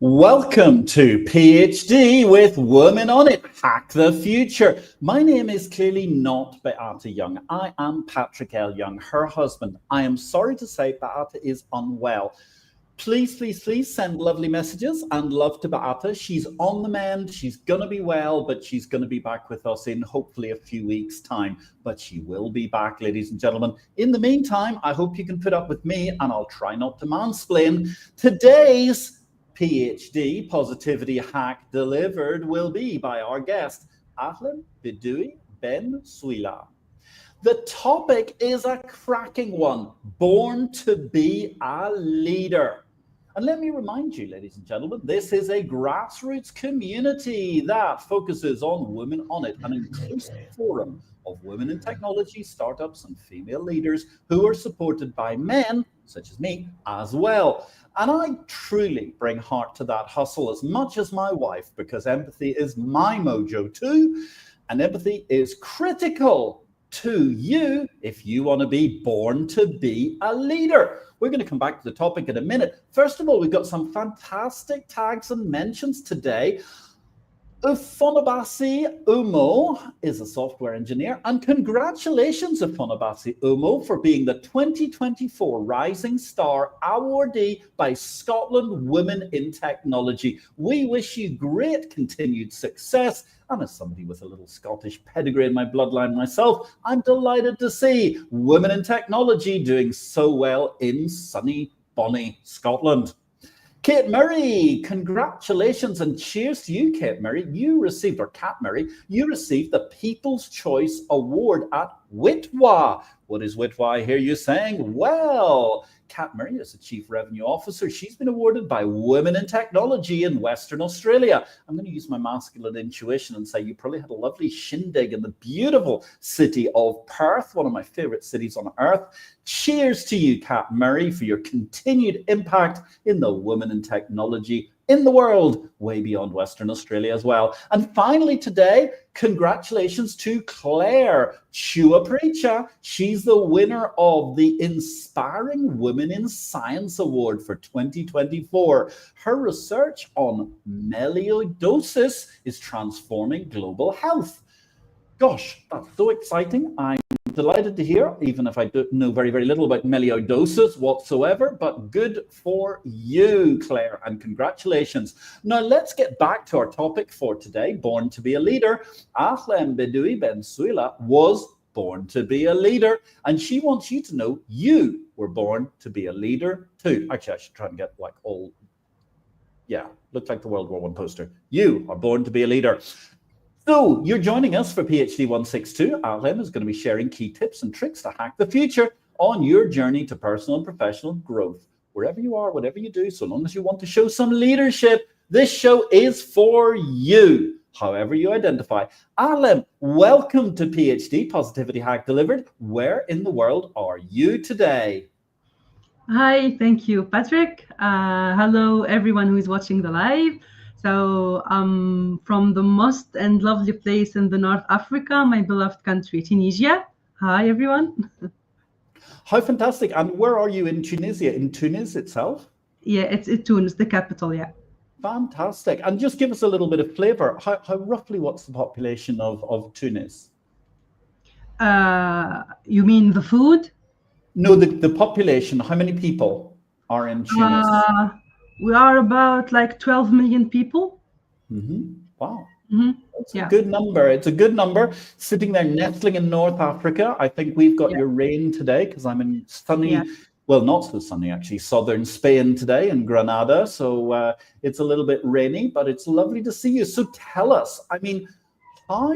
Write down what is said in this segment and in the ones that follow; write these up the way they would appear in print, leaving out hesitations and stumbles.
Welcome to PhD with Women on It, Hack the Future. My name is clearly not Beata Young. I am Patrick L. Young, her husband. I am sorry to say Beata is unwell. Please send lovely messages and love to Beata. She's on the mend. She's going to be well, but she's going to be back with us in hopefully a few weeks' time. But she will be back, ladies and gentlemen. In the meantime, I hope you can put up with me and I'll try not to mansplain. Today's PhD positivity hack delivered will be by our guest, Ahlem Bedoui Ben Souilah. The topic is a cracking one, born to be a leader. And let me remind you, ladies and gentlemen, this is a grassroots community that focuses on women on it, an inclusive forum of women in technology, startups, and female leaders who are supported by men, such as me, as well. And I truly bring heart to that hustle as much as my wife, because empathy is my mojo too, and empathy is critical to you if you want to be born to be a leader. We're going to come back to the topic in a minute. First of all, we've got some fantastic tags and mentions today. Ufonobasi Umo is a software engineer, and congratulations, Ufonobasi Umo, for being the 2024 Rising Star awardee by Scotland Women in Technology. We wish you great continued success, and as somebody with a little Scottish pedigree in my bloodline myself, I'm delighted to see women in technology doing so well in sunny, bonny Scotland. Kate Murray, congratulations and cheers to you, Kate Murray. You received, or Kat Murray, you received the People's Choice Award at Witwa. What is Witwa, I hear you saying? Well, Kat Murray is the Chief Revenue Officer. She's been awarded by Women in Technology in Western Australia. I'm going to use my masculine intuition and say you probably had a lovely shindig in the beautiful city of Perth, one of my favorite cities on earth. Cheers to you, Kat Murray, for your continued impact in the women in technology in the world, way beyond Western Australia as well. And finally today, congratulations to Claire Chua. She's the winner of the Inspiring Women in Science Award for 2024. Her research on melioidosis is transforming global health. Gosh, that's so exciting. I'm delighted to hear, even if I don't know very, very little about melioidosis whatsoever, but good for you, Claire, and congratulations. Now, let's get back to our topic for today, born to be a leader. Ahlem Bedoui Ben Souilah was born to be a leader, and she wants you to know you were born to be a leader too. Actually, I should try and get like all, looked like the World War I poster. You are born to be a leader. So you're joining us for PhD 162. Ahlem is going to be sharing key tips and tricks to hack the future on your journey to personal and professional growth. Wherever you are, whatever you do, so long as you want to show some leadership, this show is for you, however you identify. Ahlem, welcome to PhD Positivity Hack Delivered. Where in the world are you today? Hi, thank you, Patrick. Hello, everyone who is watching the live. So I'm from the most and lovely place in the North Africa, my beloved country, Tunisia. Hi, everyone. How fantastic. And where are you in Tunisia? In Tunis itself? Yeah, it's Tunis, the capital, yeah. Fantastic. And just give us a little bit of flavor. How roughly, what's the population of Tunis? You mean the food? No, the population. How many people are in Tunis? We are about like 12 million people. Wow. That's Yeah. a good number. It's a good number. Sitting there nestling in North Africa. I think we've got your rain today because I'm in sunny, well, not so sunny actually, southern Spain today in Granada. So it's a little bit rainy, but it's lovely to see you. So tell us, I mean, how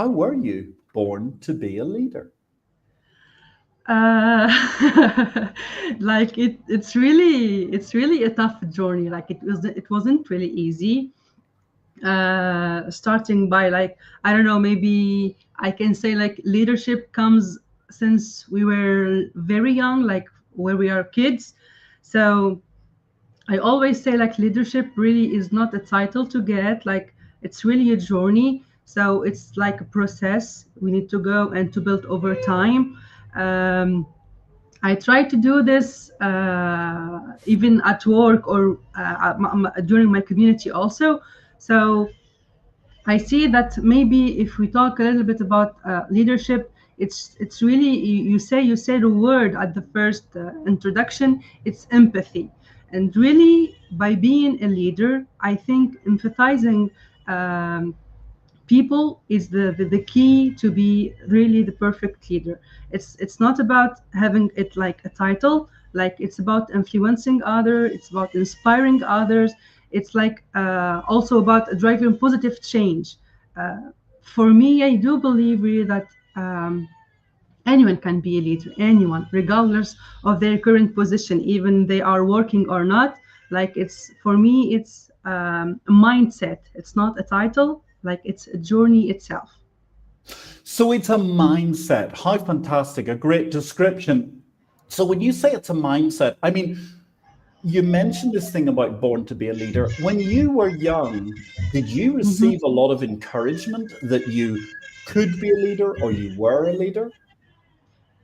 were you born to be a leader? Like it's really a tough journey. Like it wasn't really easy. Starting by like, I don't know, maybe I can say like leadership comes since we were very young, like where we are kids. So I always say like leadership really is not a title to get, like it's really a journey. So it's like a process we need to go and to build over time. I try to do this even at work or during my community also. So I see that maybe if we talk a little bit about leadership, it's really you say the word at the first introduction. It's empathy, and really by being a leader, I think empathizing um, people is the key to be really the perfect leader. It's not about having it like a title, like it's about influencing others, it's about inspiring others, it's like also about driving positive change. For me, I do believe really that anyone can be a leader, anyone, regardless of their current position, even they are working or not. Like it's for me, it's a mindset. It's not a title. Like it's a journey itself. So it's a mindset. How fantastic. A great description. So when you say it's a mindset, I mean, you mentioned this thing about born to be a leader. When you were young, did you receive a lot of encouragement that you could be a leader or you were a leader?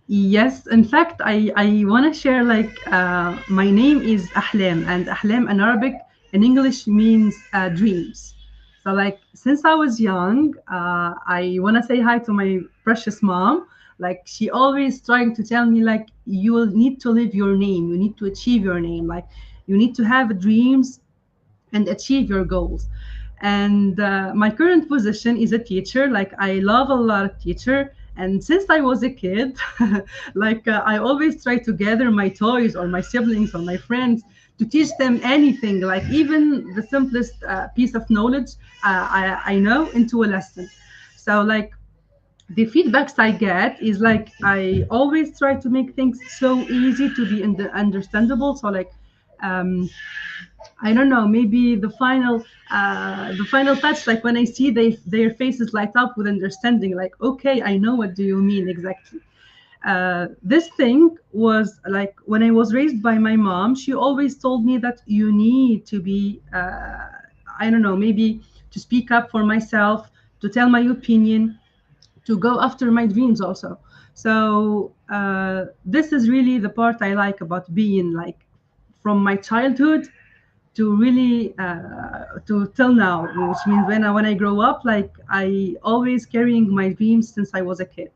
Yes, in fact, I want to share like my name is Ahlem, and Ahlem in Arabic in English means dreams. So like since I was young, I want to say hi to my precious mom. Like she always trying to tell me like you will need to live your name, you need to achieve your name, like you need to have dreams and achieve your goals. And my current position is a teacher. Like I love a lot of teacher. And since I was a kid, like I always try to gather my toys or my siblings or my friends to teach them anything, like even the simplest piece of knowledge I know into a lesson. So like the feedbacks I get is like I always try to make things so easy to be understandable. So like um, I don't know, maybe the final touch, like when I see their faces light up with understanding, like, okay, I know what do you mean exactly. This thing was like when I was raised by my mom, she always told me that you need to be, I don't know, maybe to speak up for myself, to tell my opinion, to go after my dreams also. So this is really the part I like about being like from my childhood to really to till now, which means when I grow up, like I always carrying my dreams since I was a kid.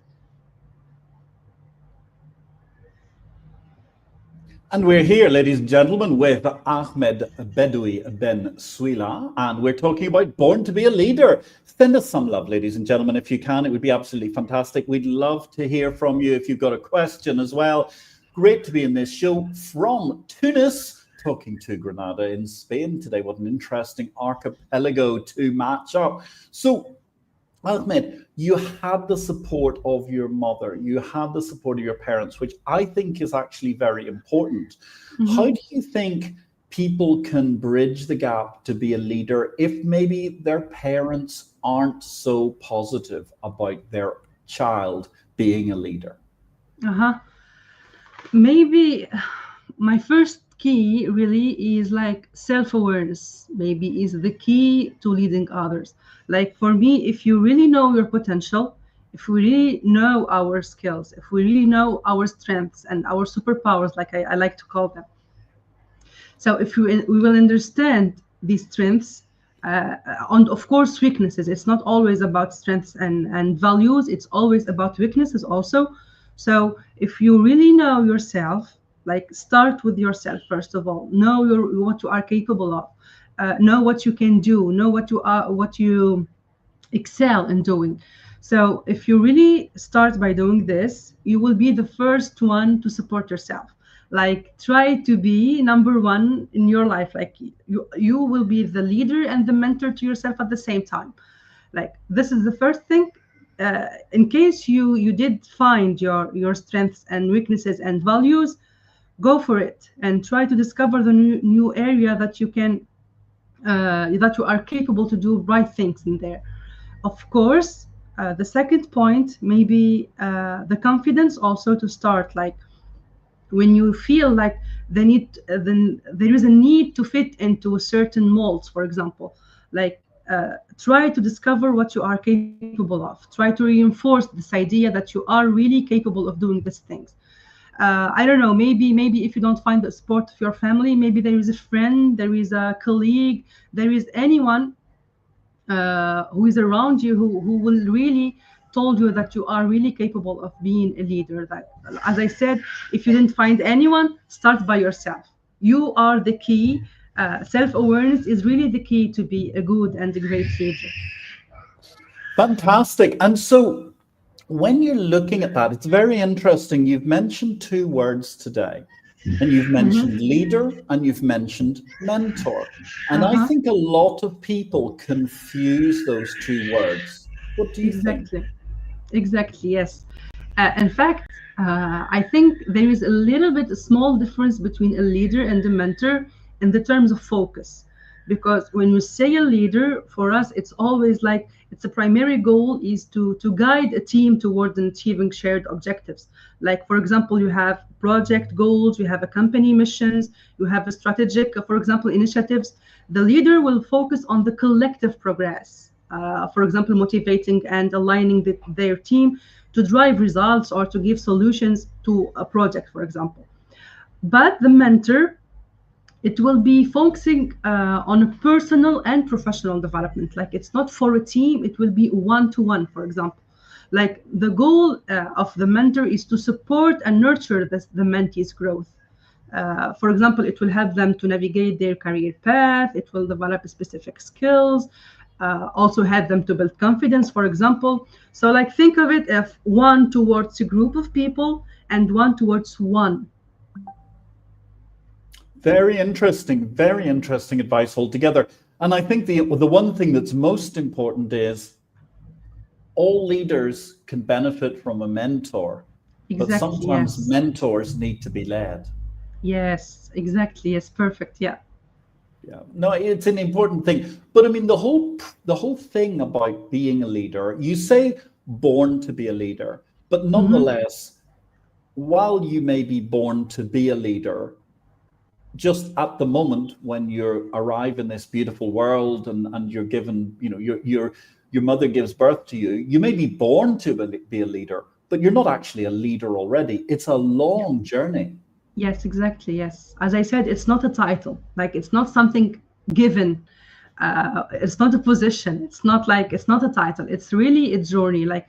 And we're here, ladies and gentlemen, with Ahmed Bedoui Ben Souilah, and we're talking about Born to be a Leader. Send us some love, ladies and gentlemen, if you can. It would be absolutely fantastic. We'd love to hear from you if you've got a question as well. Great to be in this show from Tunis, talking to Granada in Spain today. What an interesting archipelago to match up. So, Ahmed, you had the support of your mother, you had the support of your parents, which I think is actually very important. How Mhm. do you think people can bridge the gap to be a leader if maybe their parents aren't so positive about their child being a leader? Uh-huh. Maybe my first key really is like self-awareness, maybe is the key to leading others. Like for me, if you really know your potential, if we really know our skills, if we really know our strengths and our superpowers, like I like to call them. So if we will understand these strengths, and of course weaknesses, it's not always about strengths and values, it's always about weaknesses also. So if you really know yourself, like start with yourself first of all, know what you are capable of, know what you can do, know what you excel in doing. So if you really start by doing this, you will be the first one to support yourself. Like try to be number one in your life. Like you will be the leader and the mentor to yourself at the same time. Like this is the first thing. In case you did find your strengths and weaknesses and values, go for it and try to discover the new area that you can that you are capable to do right things in there. Of course, the second point, maybe the confidence also to start. Like when you feel like then there is a need to fit into certain molds, for example, like try to discover what you are capable of. Try to reinforce this idea that you are really capable of doing these things. I don't know, maybe if you don't find the support of your family, maybe there is a friend, there is a colleague, there is anyone who is around you who will really told you that you are really capable of being a leader. That, as I said, if you didn't find anyone, start by yourself. You are the key. Self-awareness is really the key to be a good and a great leader. Fantastic. And so when you're looking at that, it's very interesting. You've mentioned two words today, and you've mentioned Mm-hmm. leader and you've mentioned mentor. And I Uh-huh. think a lot of people confuse those two words. What do you think? Exactly. Exactly, yes. In fact, I think there is a little bit a small difference between a leader and a mentor in the terms of focus. Because when you say a leader, for us, it's always like it's a primary goal is to guide a team toward achieving shared objectives. Like, for example, you have project goals, you have a company missions, you have a strategic, for example, initiatives. The leader will focus on the collective progress, for example, motivating and aligning their team to drive results or to give solutions to a project, for example. But the mentor, it will be focusing on a personal and professional development. Like it's not for a team, it will be one to one, for example. Like the goal of the mentor is to support and nurture the mentee's growth. For example, it will help them to navigate their career path, it will develop specific skills, also help them to build confidence, for example. So, like, think of it as one towards a group of people and one towards one. Very interesting advice altogether. And I think the one thing that's most important is all leaders can benefit from a mentor, but Exactly, sometimes yes. mentors need to be led. Yes, exactly. Yes, perfect. Yeah. Yeah, no, it's an important thing. But I mean, the whole thing about being a leader, you say born to be a leader, but Mm-hmm. nonetheless, while you may be born to be a leader, just at the moment when you arrive in this beautiful world and you're given, your mother gives birth to you, you may be born to be a leader, but you're not actually a leader already. It's a long journey. Yes, exactly. Yes. As I said, it's not a title. Like it's not something given. It's not a position. It's not like it's not a title. It's really a journey. Like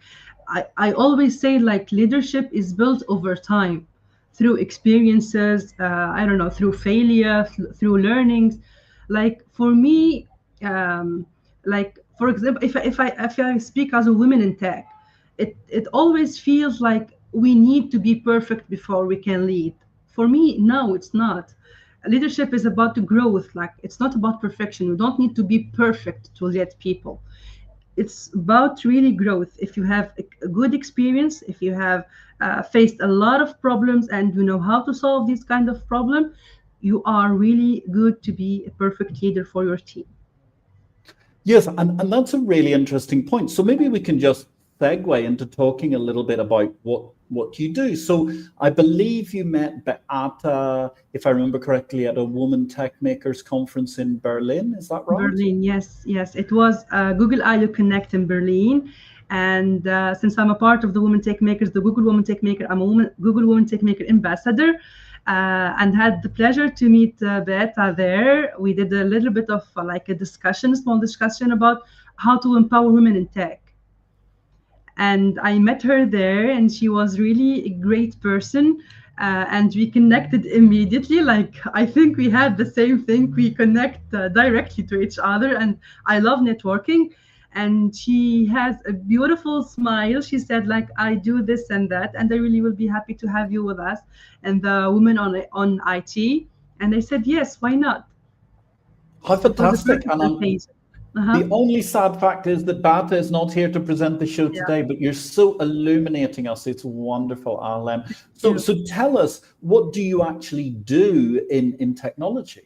I always say, like leadership is built over time through experiences. I don't know, through failure, through learnings. Like for me, like for example, if I speak as a woman in tech, it always feels like we need to be perfect before we can lead. For me, no, it's not. Leadership is about the growth. Like it's not about perfection. You don't need to be perfect to lead people. It's about really growth. If you have a good experience, if you have faced a lot of problems and you know how to solve these kind of problem, you are really good to be a perfect leader for your team. Yes, and that's a really interesting point. So maybe we can just segue into talking a little bit about what you do. So I believe you met Beata, if I remember correctly, at a Woman Tech Makers conference in Berlin. Is that right? Berlin, yes, yes. It was Google I/O Connect in Berlin. And since I'm a part of the Women Tech Makers, the Google Women Tech Maker, I'm a Google Women Tech Maker ambassador, and had the pleasure to meet Beata there. We did a little bit of like a discussion, small discussion about how to empower women in tech. And I met her there, and she was really a great person. And we connected immediately. Like I think we had the same thing. We connect directly to each other, and I love networking. And she has a beautiful smile. She said, like, I do this and that, and I really will be happy to have you with us and the women on IT. And I said, yes, why not? How It was a fantastic. perfect And occasion. Uh-huh. the only sad fact is that Bata is not here to present the show Yeah, today, but you're so illuminating us. It's wonderful, Ahlem. So, you. so tell us, what do you actually do in technology?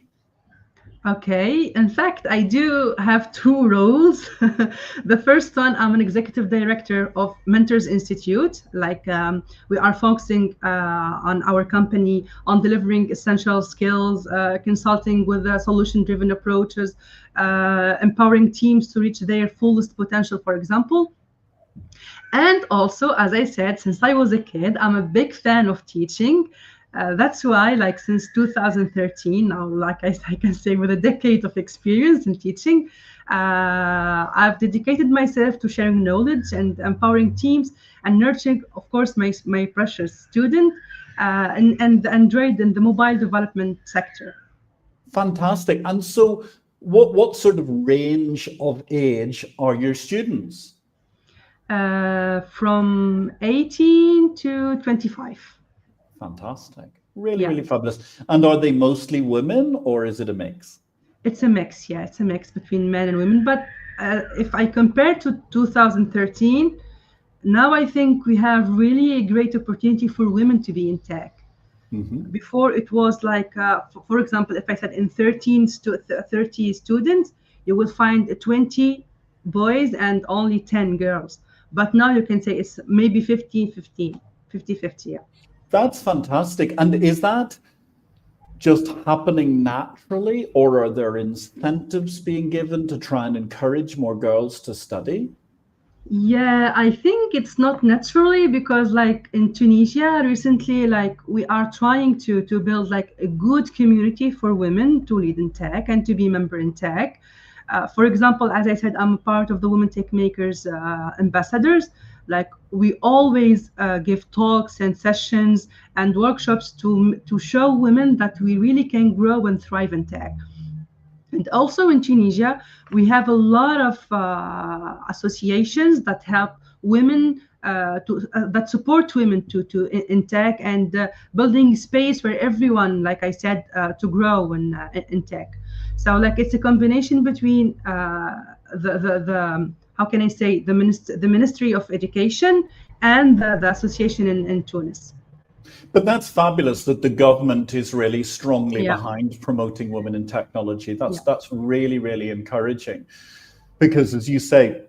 Okay. In fact, I do have two roles. The first one, I'm an executive director of Mentors Institute. Like we are focusing on our company on delivering essential skills, consulting with solution-driven approaches, empowering teams to reach their fullest potential, for example. And also, as I said, since I was a kid, I'm a big fan of teaching. That's why, like, since 2013, now, like I can say, with a decade of experience in teaching, I've dedicated myself to sharing knowledge and empowering teams and nurturing, of course, my precious student and the Android and the mobile development sector. Fantastic. And so, what sort of range of age are your students? From 18 to 25. Fantastic. Really, Yeah. really fabulous. And are they mostly women or is it a mix? It's a mix, yeah, it's a mix between men and women. But if I compare to 2013, now I think we have really a great opportunity for women to be in tech. Hmm. Before it was like, for example, if I said in 30 students, you will find 20 boys and only 10 girls. But now you can say it's maybe 50-50, 50-50, yeah. That's fantastic. And is that just happening naturally, or are there incentives being given to try and encourage more girls to study? Yeah, I think it's not naturally because like in Tunisia recently, like we are trying to build like a good community for women to lead in tech and to be member in tech. For example, as I said, I'm a part of the Women Tech Makers ambassadors. Like we always give talks and sessions and workshops to show women that we really can grow and thrive in tech. And also in Tunisia, we have a lot of associations that help women that support women to in tech and building space for everyone, like I said, to grow in tech. So like it's a combination between the how can I say the Ministry of Education and the association in Tunis. But that's fabulous that the government is really strongly Yeah, behind promoting women in technology. yeah. That's really, really encouraging. Because as you say,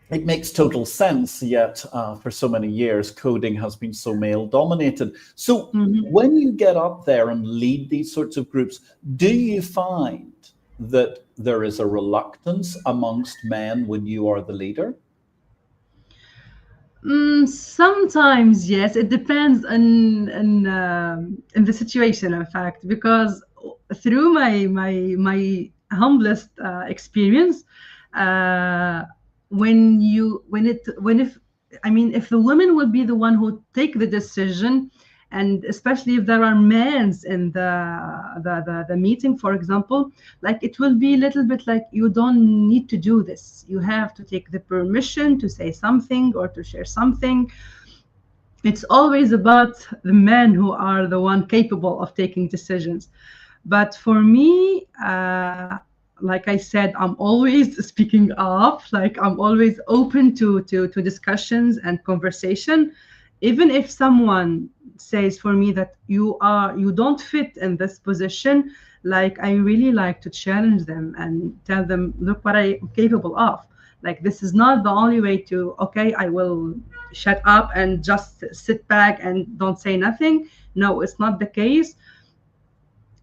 it makes total sense, yet for so many years, coding has been so male dominated. So Mhm. when you get up there and lead these sorts of groups, do you find that there is a reluctance amongst men when you are the leader? Sometimes yes, it depends on the situation, in fact, because through my humblest experience, uh, when if I mean if the woman would be the one who take the decision, and especially if there are men in the meeting, for example, like it will be a little bit like you don't need to do this, you have to take the permission to say something or to share something. It's always about the men who are the one capable of taking decisions. But for me, like I said, I'm always speaking up, like I'm always open to discussions and conversation. Even if someone says for me that you don't fit in this position, like I really like to challenge them and tell them, look what I'm capable of. Like this is not the only way to, okay, I will shut up and just sit back and don't say nothing. No, it's not the case.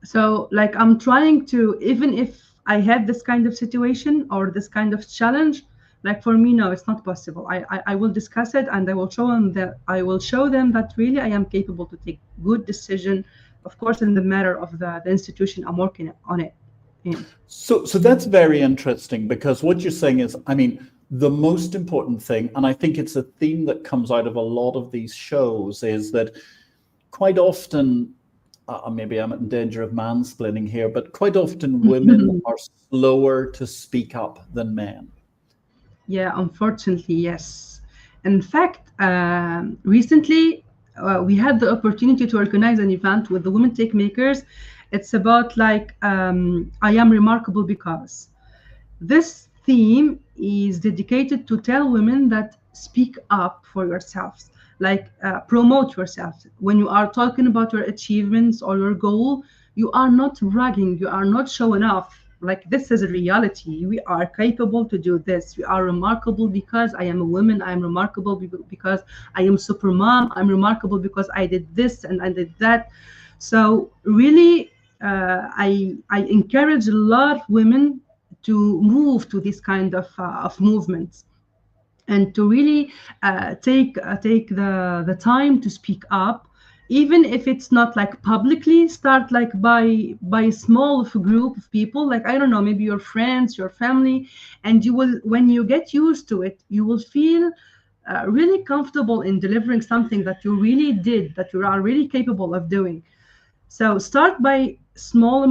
So like I'm trying to, even if I have this kind of situation or this kind of challenge, like for me, no, it's not possible. I will discuss it and I will show them that really I am capable to take good decision, of course, in the matter of the institution I'm working on it in. So that's very interesting because what you're saying is, I mean, the most important thing, and I think it's a theme that comes out of a lot of these shows, is that quite often, maybe I'm in danger of mansplaining here, but quite often women are slower to speak up than men. Yeah, unfortunately, yes. In fact, recently we had the opportunity to organize an event with the Women Tech Makers. It's about like I am remarkable because this theme is dedicated to tell women that speak up for yourselves, like promote yourself. When you are talking about your achievements or your goal, you are not bragging, you are not showing off. Like this is a reality. We are capable to do this. We are remarkable because I am a woman. I am remarkable because I am super mom. I'm remarkable because I did this and I did that. So really, I encourage a lot of women to move to this kind of movements. and to really take the time to speak up, even if it's not like publicly. Start like by a small group of people, like I don't know, maybe your friends, your family, and you will, when you get used to it, you will feel really comfortable in delivering something that you really did, that you are really capable of doing. So start by small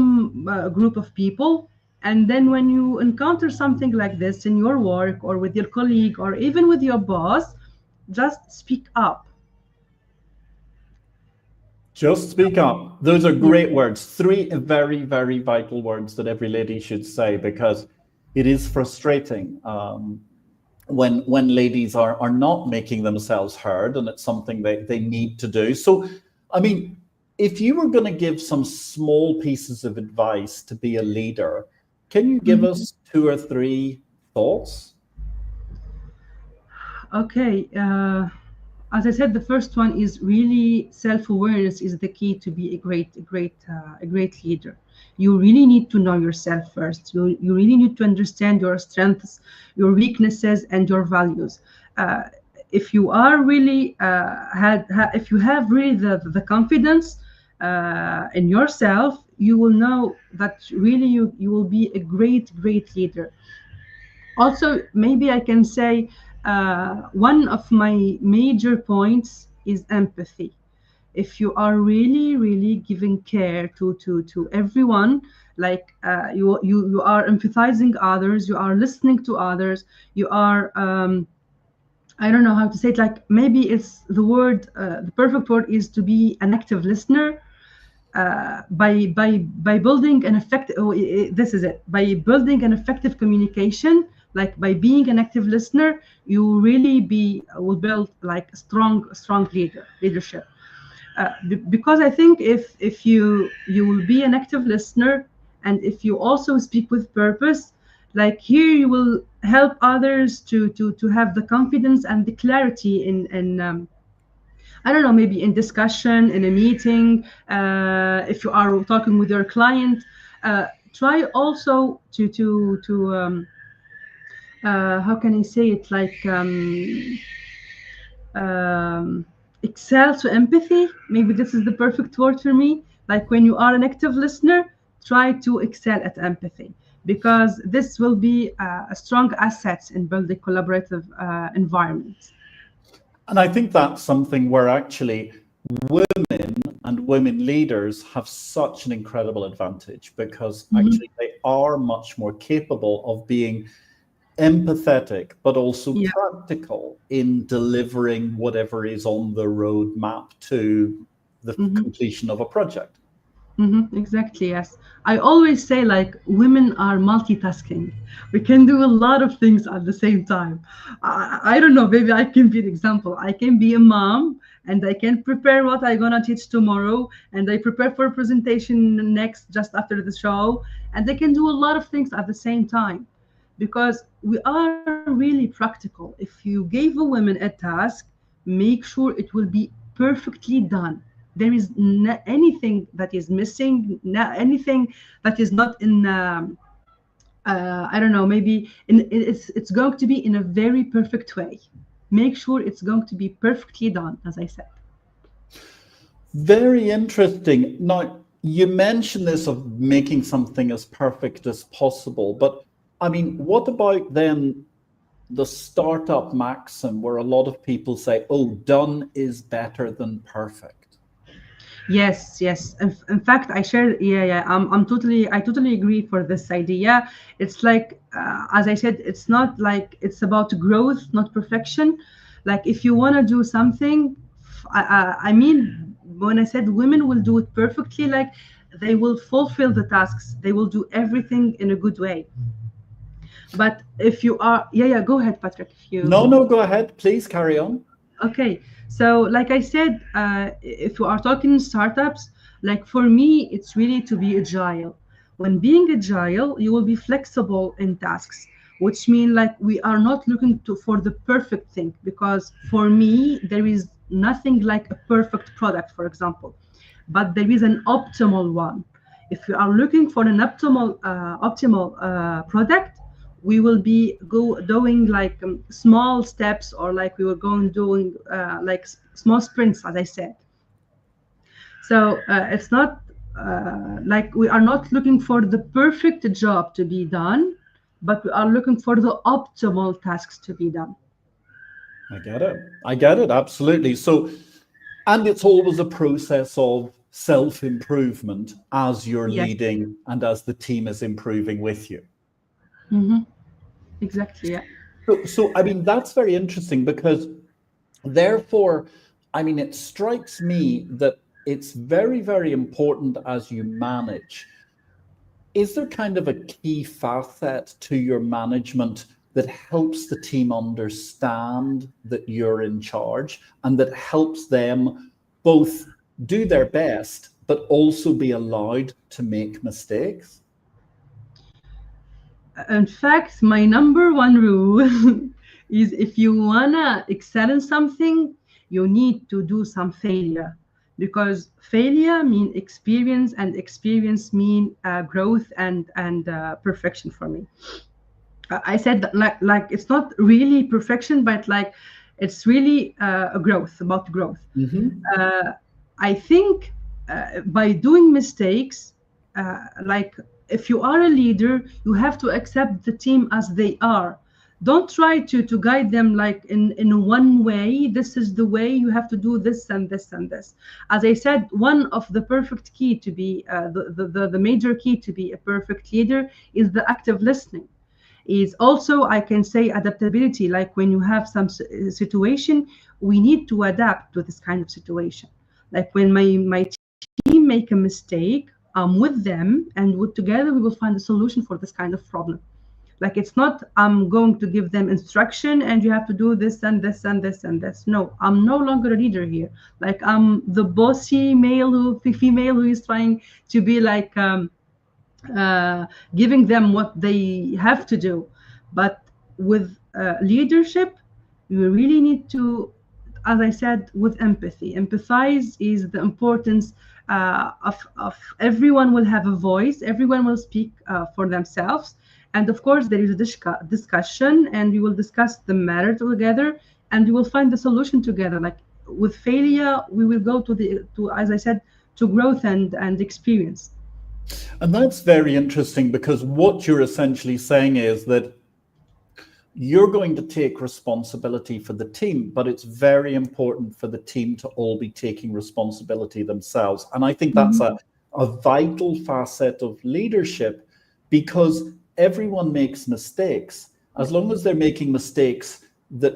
group of people, and then when you encounter something like this in your work or with your colleague or even with your boss, just speak up. Just speak up. Those are Yeah. great words. Three very, very vital words that every lady should say, because it is frustrating when ladies are not making themselves heard, and it's something they need to do. So, I mean, if you were going to give some small pieces of advice to be a leader, can you give Mhm. us two or three thoughts? Okay. As I said, the first one is really self-awareness is the key to be a great leader. You really need to know yourself first. You really need to understand your strengths, your weaknesses, and your values. Uh, if you are really if you have really the confidence in yourself, you will know that really you will be a great leader. Also, maybe I can say one of my major points is empathy. If you are really giving care to everyone, like you are empathizing others, you are listening to others, you are I don't know how to say it, like maybe it's the perfect word is to be an active listener. By building an effective, this is it, by building an effective communication, like by being an active listener, you really be will build like a strong leadership. Because I think if you will be an active listener, and if you also speak with purpose, like here you will help others to have the confidence and the clarity in I don't know, maybe in discussion, in a meeting, if you are talking with your client, try also to how can I say it, like um, excel to empathy. Maybe this is the perfect word for me. Like when you are an active listener, try to excel at empathy, because this will be a strong asset in building collaborative environments. And I think that's something where actually women and women leaders have such an incredible advantage, because Mhm. actually they are much more capable of being empathetic, but also Yeah. practical in delivering whatever is on the roadmap to the Mhm. completion of a project. Exactly, yes. I always say like women are multitasking. We can do a lot of things at the same time. I don't know, maybe I can be an example. I can be a mom and I can prepare what I'm gonna teach tomorrow, and I prepare for a presentation next just after the show, and I can do a lot of things at the same time, because we are really practical. If you gave a woman a task, make sure it will be perfectly done. There is anything that is missing, anything that is not in I don't know, maybe it's going to be in a very perfect way. Make sure it's going to be perfectly done, as I said. Very interesting. Now, you mentioned this of making something as perfect as possible, but I mean, what about then the startup maxim where a lot of people say, oh, done is better than perfect? Yes. In fact, I share. Yeah. I totally agree for this idea. It's like, as I said, it's not like it's about growth, not perfection. Like if you want to do something, I mean, when I said women will do it perfectly, like they will fulfill the tasks, they will do everything in a good way. But if you are, yeah, go ahead, Patrick. If No, you no, go ahead. Please carry on. Okay, so like I said, if we are talking startups, like for me, it's really to be agile. When being agile, you will be flexible in tasks, which mean like we are not looking to for the perfect thing, because for me, there is nothing like a perfect product, for example, but there is an optimal one. If you are looking for an optimal product, we will be doing like small steps, or like we were going doing like small sprints, as I said. So it's not like we are not looking for the perfect job to be done, but we are looking for the optimal tasks to be done. I get it. I get it. Absolutely. So, and it's always a process of self-improvement as you're Yes. leading and as the team is improving with you. Hmm. Exactly. Yeah. So I mean, that's very interesting because therefore, I mean, it strikes me that it's very, very important as you manage. Is there kind of a key facet to your management that helps the team understand that you're in charge and that helps them both do their best, but also be allowed to make mistakes? In fact, my number one rule is, if you wanna excel in something, you need to do some failure, because failure mean experience, and experience mean growth and perfection for me. I said that, like it's not really perfection, but like it's really a growth, about growth. Hmm. uh, I think by doing mistakes, like if you are a leader, you have to accept the team as they are. Don't try to guide them like in one way. This is the way you have to do this and this and this. As I said, one of the perfect key to be the major key to be a perfect leader is the active listening. Is also, I can say, adaptability. Like when you have some situation, we need to adapt to this kind of situation. Like when my team make a mistake, I'm with them, and with together we will find a solution for this kind of problem. Like it's not I'm going to give them instruction and you have to do this and this and this and this. No, I'm no longer a leader here. Like I'm the bossy female who is trying to be like giving them what they have to do. But with leadership, you really need to, as I said, with empathy. Empathize is the importance of everyone will have a voice, everyone will speak for themselves. And of course, there is a discussion, and we will discuss the matter together, and we will find the solution together. Like with failure, we will go to, as I said, to growth and experience. And that's very interesting because what you're essentially saying is that you're going to take responsibility for the team, but it's very important for the team to all be taking responsibility themselves. And I think that's Mhm. a vital facet of leadership because everyone makes mistakes. As long as they're making mistakes that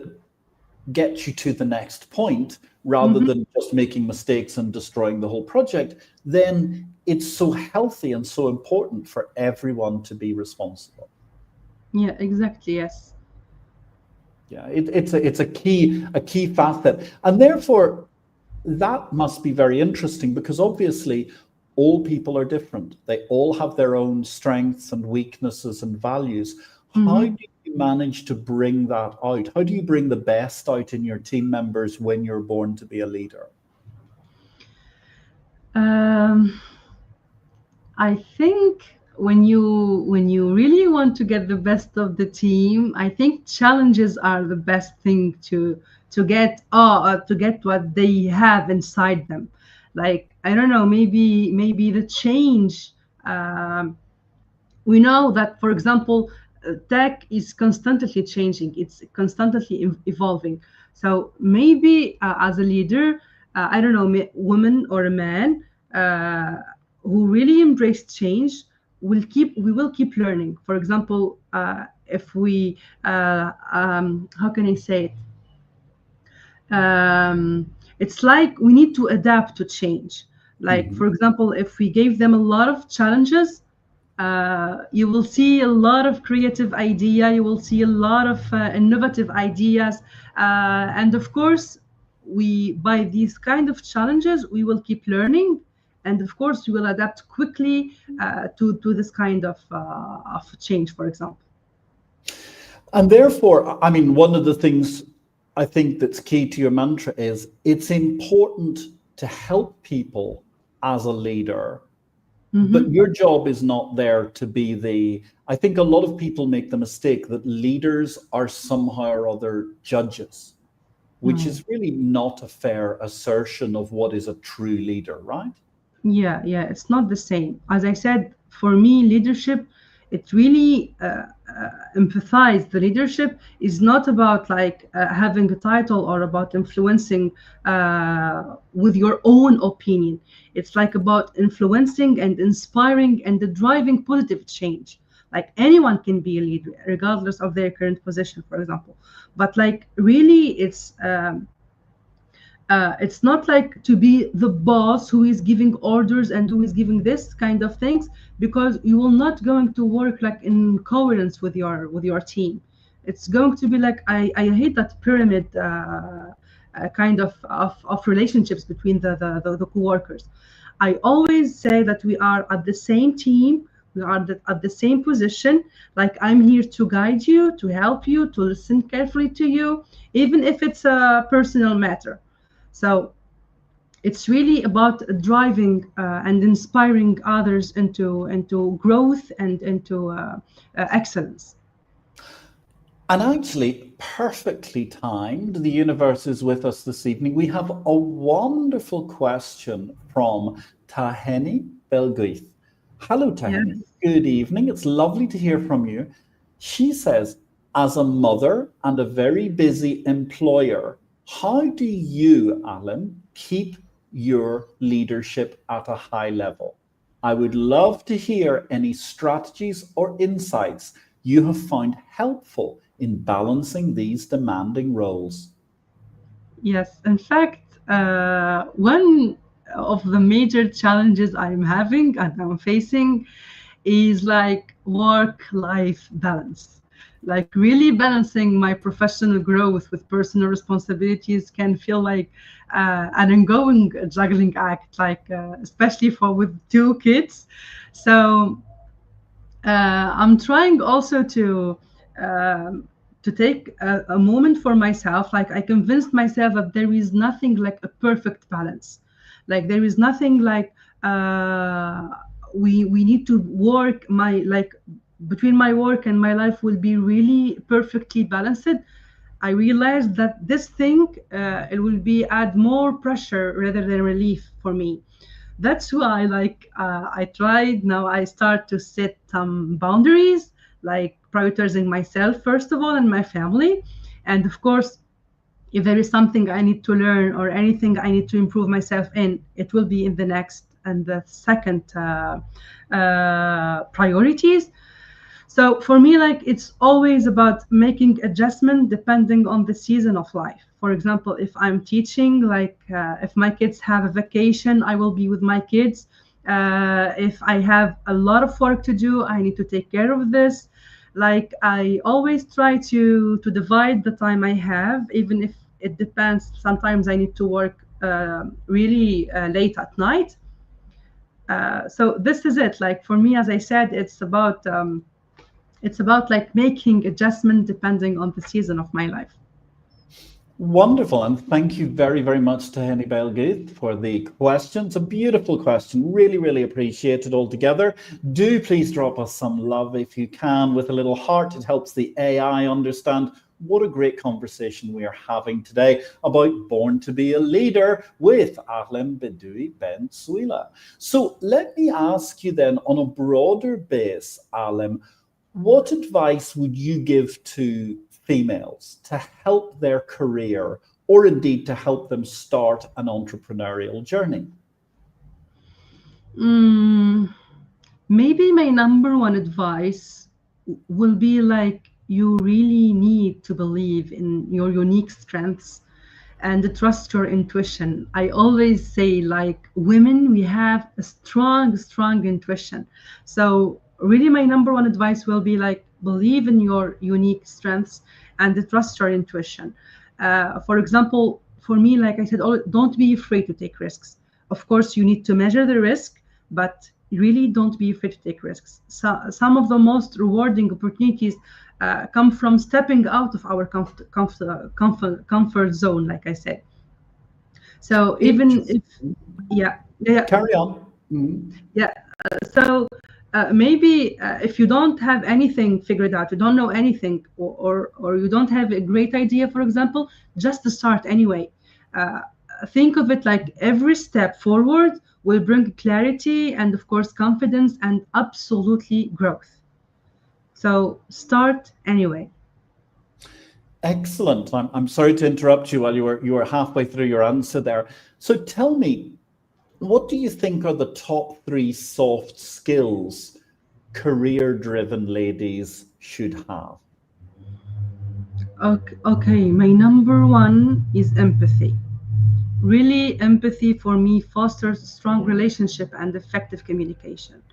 get you to the next point rather Mhm. than just making mistakes and destroying the whole project, then it's so healthy and so important for everyone to be responsible. Yeah, exactly. Yes. Yeah, it's a key facet, and therefore that must be very interesting because obviously all people are different. They all have their own strengths and weaknesses and values. How Hmm. do you manage to bring that out? How do you bring the best out in your team members when you're born to be a leader? Um, I think when you really want to get the best of the team, I think challenges are the best thing to get what they have inside them. Like I don't know, maybe the change. Um, we know that, for example, tech is constantly changing, it's constantly evolving. So maybe as a leader, I don't know, woman or a man uh, who really embrace change, we will keep learning. For example, if we how can I say it, it's like we need to adapt to change. Like Mhm. for example, if we gave them a lot of challenges, you will see a lot of creative idea, you will see a lot of innovative ideas, and of course we by these kind of challenges we will keep learning, and of course we will adapt quickly to this kind of change, for example. And therefore, I mean, one of the things I think that's key to your mantra is it's important to help people as a leader But your job is not there to be I think a lot of people make the mistake that leaders are somehow or other judges, which is really not a fair assertion of what is a true leader, right? Yeah, it's not the same. As I said, for me, leadership, it really empathize. The leadership is not about like having a title or about influencing with your own opinion. It's like about influencing and inspiring and driving positive change. Like anyone can be a leader, regardless of their current position, for example. But like really, it's not like to be the boss who is giving orders and who is giving this kind of things, because you will not going to work like in coherence with your team. It's going to be like I hate that pyramid kind of relationships between the co-workers. I always say that we are at the same team, we are at the same position. Like I'm here to guide you, to help you, to listen carefully to you, even if it's a personal matter. So it's really about driving and inspiring others into growth and into excellence. And actually, perfectly timed, the universe is with us this evening. We have a wonderful question from Taheni Belguith. Hello, Taheni. Yes. Good evening. It's lovely to hear from you. She says, as a mother and a very busy employer, how do you, Ahlem, keep your leadership at a high level? I would love to hear any strategies or insights you have found helpful in balancing these demanding roles. Yes. In fact, one of the major challenges I'm having and I'm facing is like work-life balance. Like really balancing my professional growth with personal responsibilities can feel like an ongoing juggling act, like especially for with two kids. So I'm trying also to take a moment for myself. Like I convinced myself that there is nothing like a perfect balance. Like there is nothing like we need to work my like between my work and my life will be really perfectly balanced. I realized that this thing it will be add more pressure rather than relief for me. That's why like I tried now I start to set some boundaries, like prioritizing myself first of all and my family. And of course, if there is something I need to learn or anything I need to improve myself in, it will be in the next and the second priorities. So for me, like it's always about making adjustment depending on the season of life. For example, if I'm teaching, like if my kids have a vacation, I will be with my kids. If I have a lot of work to do, I need to take care of this. Like I always try to divide the time I have, even if it depends. Sometimes I need to work really late at night. So this is it. Like for me, as I said, it's about like making adjustment depending on the season of my life. Wonderful. And thank you very, very much to Henny Belgate for the question. It's a beautiful question. Really, really appreciate it altogether. Do please drop us some love if you can with a little heart. It helps the AI understand what a great conversation we are having today about Born to be a Leader with Ahlem Bedoui Ben Souilah. So let me ask you then on a broader base, Ahlem, what advice would you give to females to help their career or indeed to help them start an entrepreneurial journey? Maybe my number one advice will be like you really need to believe in your unique strengths and trust your intuition. I always say like women, we have a strong intuition. So really my number one advice will be like believe in your unique strengths and trust your intuition. For example, for me, like I said, don't be afraid to take risks. Of course, you need to measure the risk, but really don't be afraid to take risks. So, some of the most rewarding opportunities come from stepping out of our comfort zone, like I said. So even if, yeah, Carry on. Mhm. Yeah. So maybe if you don't have anything figured out, you don't know anything, or you don't have a great idea, for example, just to start anyway. Uh, think of it like every step forward will bring clarity and, of course, confidence and absolutely growth. So start anyway. Excellent. I'm sorry to interrupt you while you were halfway through your answer there. So tell me, what do you think are the top three soft skills career-driven ladies should have? Okay, okay, my number one is empathy. Really, empathy for me fosters strong relationship and effective communication.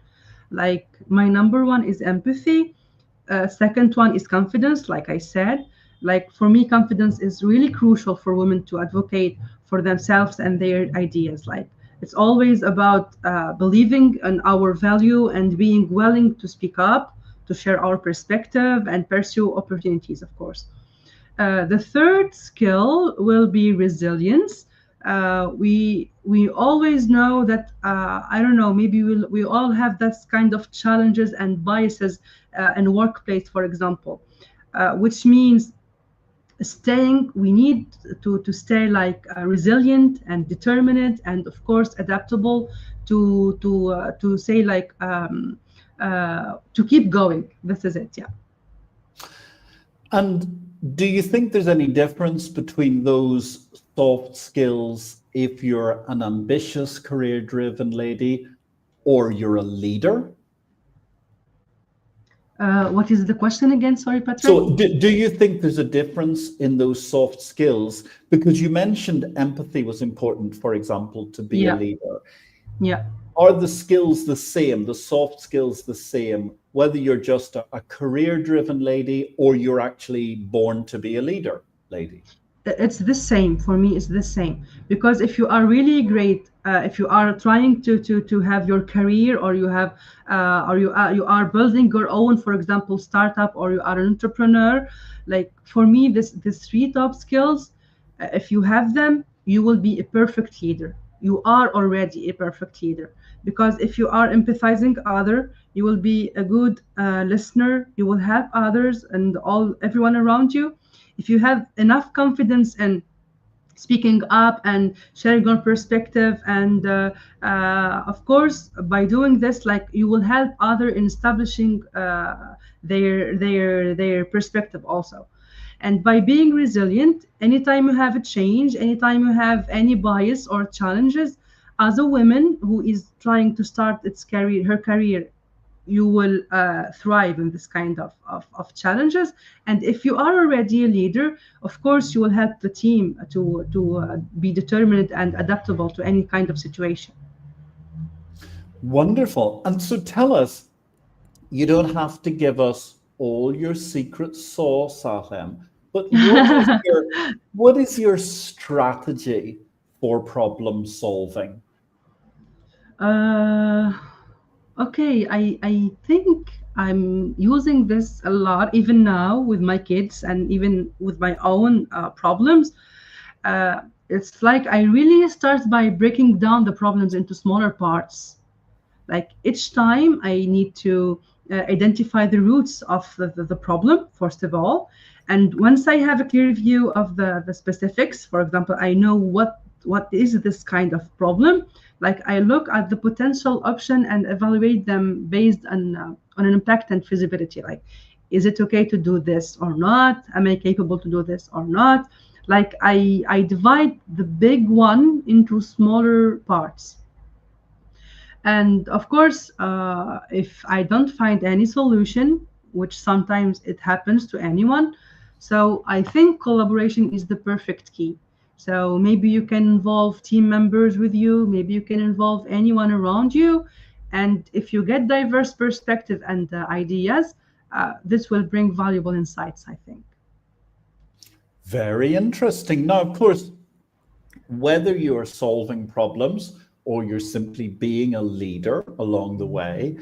Like my number one is empathy. Second one is confidence, like I said. Like for me, confidence is really crucial for women to advocate for themselves and their ideas. Like it's always about believing in our value and being willing to speak up, to share our perspective and pursue opportunities, of course. The third skill will be resilience. We always know that I don't know, maybe we all have that kind of challenges and biases in workplace, for example, which means staying we need to stay like resilient and determined and, of course, adaptable to say like to keep going. This is it. Yeah. And do you think there's any difference between those soft skills if you're an ambitious, career-driven lady or you're a leader? What is the question again? Sorry, Patrick. So do you think there's a difference in those soft skills? Because you mentioned empathy was important, for example, to be a Yeah. leader. Yeah. Are the skills the same, the soft skills the same, whether you're just a career-driven lady or you're actually born to be a leader lady? It's the same for me. It's the same because if you are really great, if you are trying to have your career, or you have or you are building your own, for example, startup, or you are an entrepreneur, like for me, this three top skills, if you have them, you will be a perfect leader. You are already a perfect leader because if you are empathizing other, you will be a good listener. You will help others and all everyone around you. If you have enough confidence in speaking up and sharing your perspective, and of course, by doing this, like you will help other in establishing their perspective also. And by being resilient, anytime you have a change, anytime you have any bias or challenges, as a woman who is trying to start her career, you will thrive in this kind of challenges. And if you are already a leader, of course, you will help the team to be determined and adaptable to any kind of situation. Wonderful. And so tell us, you don't have to give us all your secret sauce, Ahlem, but what is your strategy for problem solving? uh, okay, I think I'm using this a lot even now with my kids and even with my own problems. It's like I really start by breaking down the problems into smaller parts. Like each time I need to identify the roots of the problem, first of all. And once I have a clear view of the specifics, for example, I know what is this kind of problem. Like I look at the potential option and evaluate them based on an impact and feasibility. Like, is it okay to do this or not? Am I capable to do this or not? Like I divide the big one into smaller parts. And of course, if I don't find any solution, which sometimes it happens to anyone, so I think collaboration is the perfect key. So maybe you can involve team members with you, maybe you can involve anyone around you. And if you get diverse perspective and ideas, this will bring valuable insights, I think. Very interesting. Now, of course, whether you're solving problems or you're simply being a leader along the way,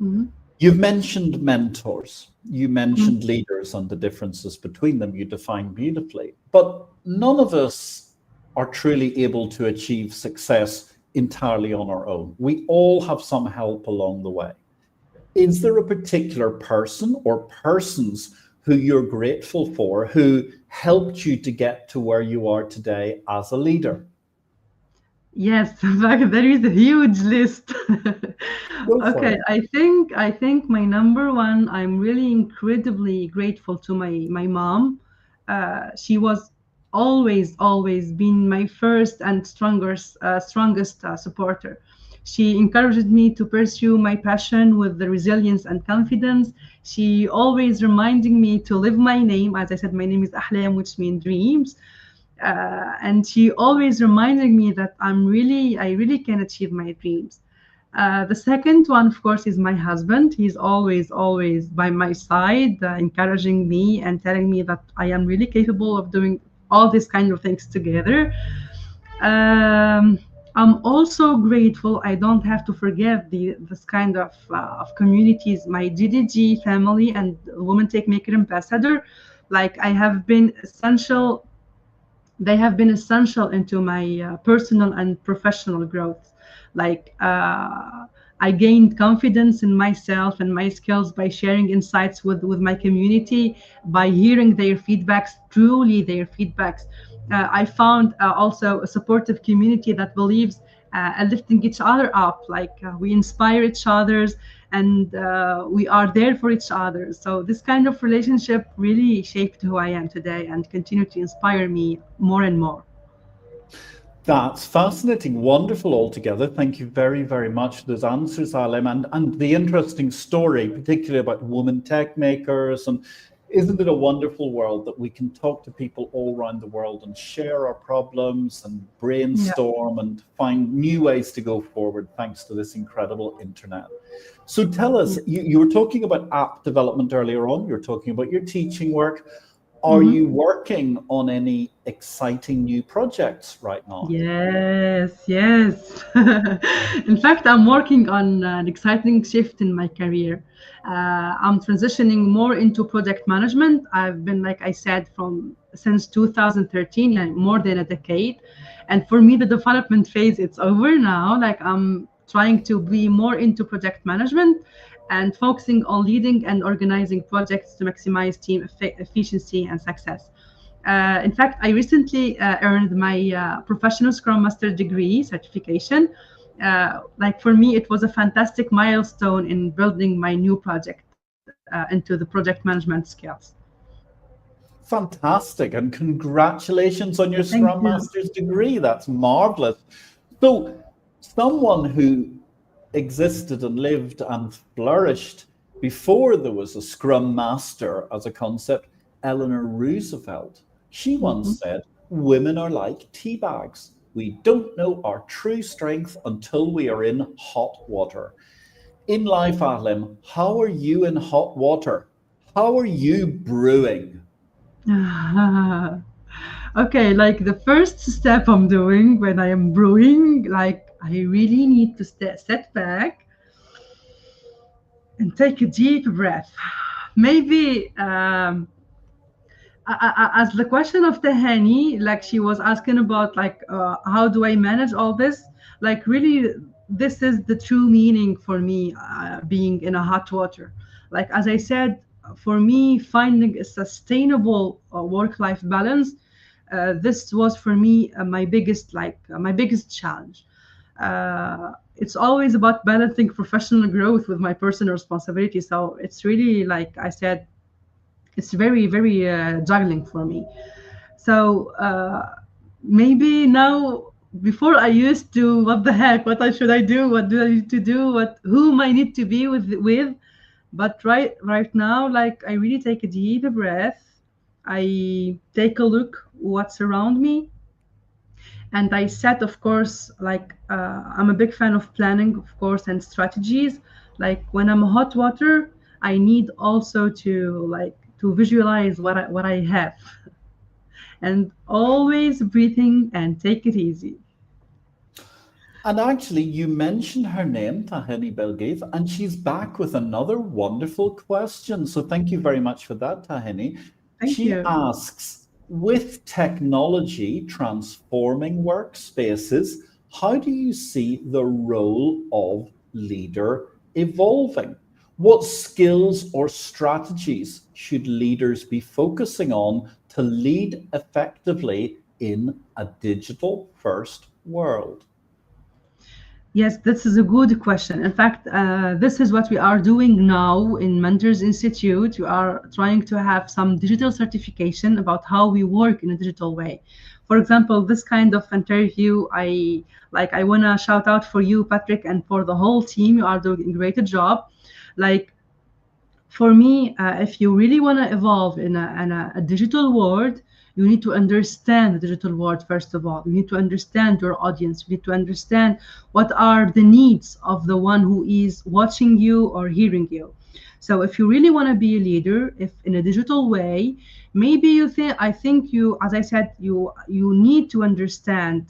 Mhm. you've mentioned mentors, you Mhm. mentioned leaders and the differences between them, you define beautifully. But none of us are truly able to achieve success entirely on our own. We all have some help along the way. Is there a particular person or persons who you're grateful for who helped you to get to where you are today as a leader? Yes, in fact, there is a huge list. Go for Okay, it. I think my number one, I'm really incredibly grateful to my mom. She was always been my first and strongest supporter. She encouraged me to pursue my passion with the resilience and confidence. She always reminding me to live my name. As I said, my name is Ahlem, which means dreams. And she always reminding me that I really can achieve my dreams. The second one, of course, is my husband. He's always by my side, encouraging me and telling me that I am really capable of doing all these kind of things together. Um, I'm also grateful. I don't have to forget this kind of communities, my GDG family and Women Take Maker Ambassador. Like I have been essential They have been essential into my personal and professional growth. Like I gained confidence in myself and my skills by sharing insights with my community, by hearing their feedbacks, truly their feedbacks. I found also a supportive community that believes lifting each other up. Like we inspire each others and we are there for each other. So this kind of relationship really shaped who I am today and continue to inspire me more and more. That's fascinating, wonderful altogether. Thank you very, very much for those answers, Alem, and the interesting story, particularly about women tech makers. And isn't it a wonderful world that we can talk to people all around the world and share our problems and Yeah. brainstorm and find new ways to go forward thanks to this incredible internet? So tell us, you were talking about app development earlier on, you're talking about your teaching work. Are Mhm. you working on any exciting new projects right now? Yes. In fact, I'm working on an exciting shift in my career. I'm transitioning more into project management. I've been, like I said, from since 2013, yeah, more than a decade. And for me, the development phase it's over now. Like I'm trying to be more into project management and focusing on leading and organizing projects to maximize team efficiency and success. In fact, I recently earned my professional Scrum Master degree certification. Like for me, it was a fantastic milestone in building my new project into the project management skills. Fantastic, and congratulations on your Thank Scrum you. Master's degree. That's marvelous. So, someone who existed and lived and flourished before there was a Scrum Master as a concept, Eleanor Roosevelt, she Mhm. once said, "Women are like tea bags. We don't know our true strength until we are in hot water." In life, Alim, how are you in hot water? How are you brewing? Okay, like the first step I'm doing when I am brewing, like I really need to step back and take a deep breath. Maybe as the question of Tahani, like she was asking about like how do I manage all this? Like really, this is the true meaning for me being in a hot water. Like as I said, for me finding a sustainable work-life balance, this was for me my biggest challenge. It's always about balancing professional growth with my personal responsibility. So it's really like I said, it's very juggling for me. So maybe now, before I used to what the heck, should I do, what do I need to do, what whom I need to be with. But right now, like I really take a deep breath, I take a look what's around me, and I set, of course, like I'm a big fan of planning, of course, and strategies. Like when I'm hot water, I need also to visualize what I have, and always breathing and take it easy. And actually, you mentioned her name, Tahini Belgave, and she's back with another wonderful question. So thank you very much for that, Tahini. Thank She you. asks, with technology transforming workspaces, How do you see the role of leader evolving? What skills or strategies should leaders be focusing on to lead effectively in a digital first world? Yes, this is a good question. In fact, this is what we are doing now in Mentors Institute. We are trying to have some digital certification about how we work in a digital way. For example, this kind of interview, I want to shout out for you, Patrick, and for the whole team. You are doing a great job. Like for me, if you really want to evolve in a digital world, you need to understand the digital world first of all. You need to understand your audience. You need to understand what are the needs of the one who is watching you or hearing you. So if you really want to be a leader, if in a digital way, maybe you think I think you, as I said, you need to understand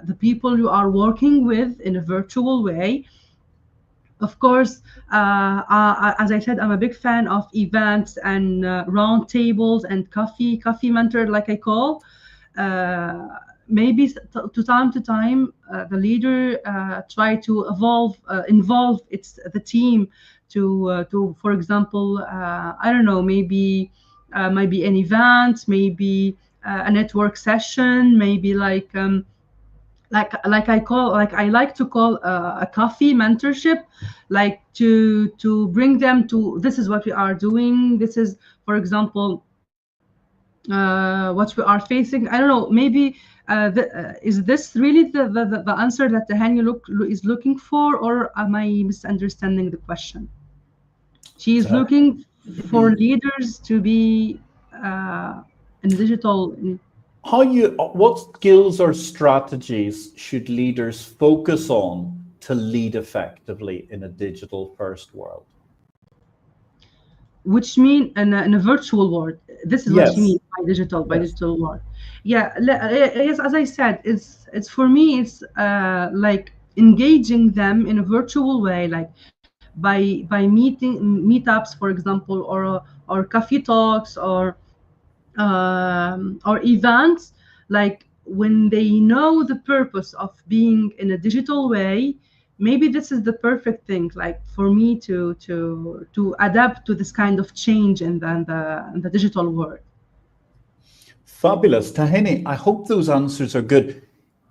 the people you are working with in a virtual way. Of course, as I said, I'm a big fan of events and round tables and coffee mentor, like I call. Uh, Maybe to time to time, the leader try to involve the team to, for example, I don't know, maybe an event, maybe a network session, maybe like I like to call a coffee mentorship, like to bring them to this is what we are doing. This is, for example, what we are facing. I don't know. Maybe is this really the answer that the Hanya is looking for, or am I misunderstanding the question? She is looking for leaders to be in digital. What skills or strategies should leaders focus on to lead effectively in a digital first world? Which mean in a virtual world. This is what you Yes. mean by digital, Yes. world. Yeah, yes, as I said, it's for me, it's like engaging them in a virtual way, like by meetups, for example, or coffee talks, or events, like when they know the purpose of being in a digital way. Maybe this is the perfect thing, like for me to adapt to this kind of change in the digital world. Fabulous. Tahini, I hope those answers are good.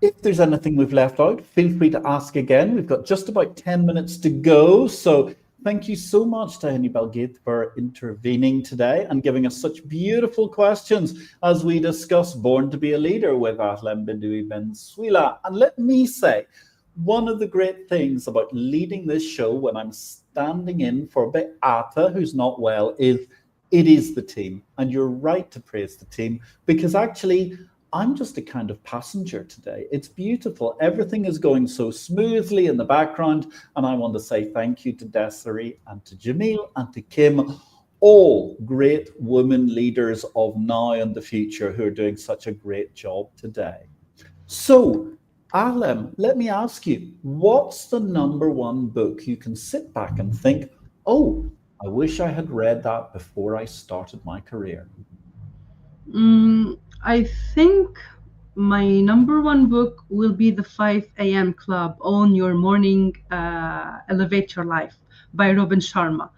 If there's anything we've left out, feel free to ask again. We've got just about 10 minutes to go. So thank you so much, Tahini Balgate, for intervening today and giving us such beautiful questions as we discuss Born to be a Leader with Ahlem Bedoui Ben Souilah. And let me say, one of the great things about leading this show when I'm standing in for Beata, who's not well, is it is the team. And you're right to praise the team because actually, I'm just a kind of passenger today. It's beautiful. Everything is going so smoothly in the background. And I want to say thank you to Desiree and to Jamil and to Kim, all great women leaders of now and the future who are doing such a great job today. So, Ahlem, let me ask you, what's the number one book you can sit back and think, oh, I wish I had read that before I started my career? I think my number one book will be The 5 a.m. Club, Own Your Morning, Elevate Your Life by Robin Sharma.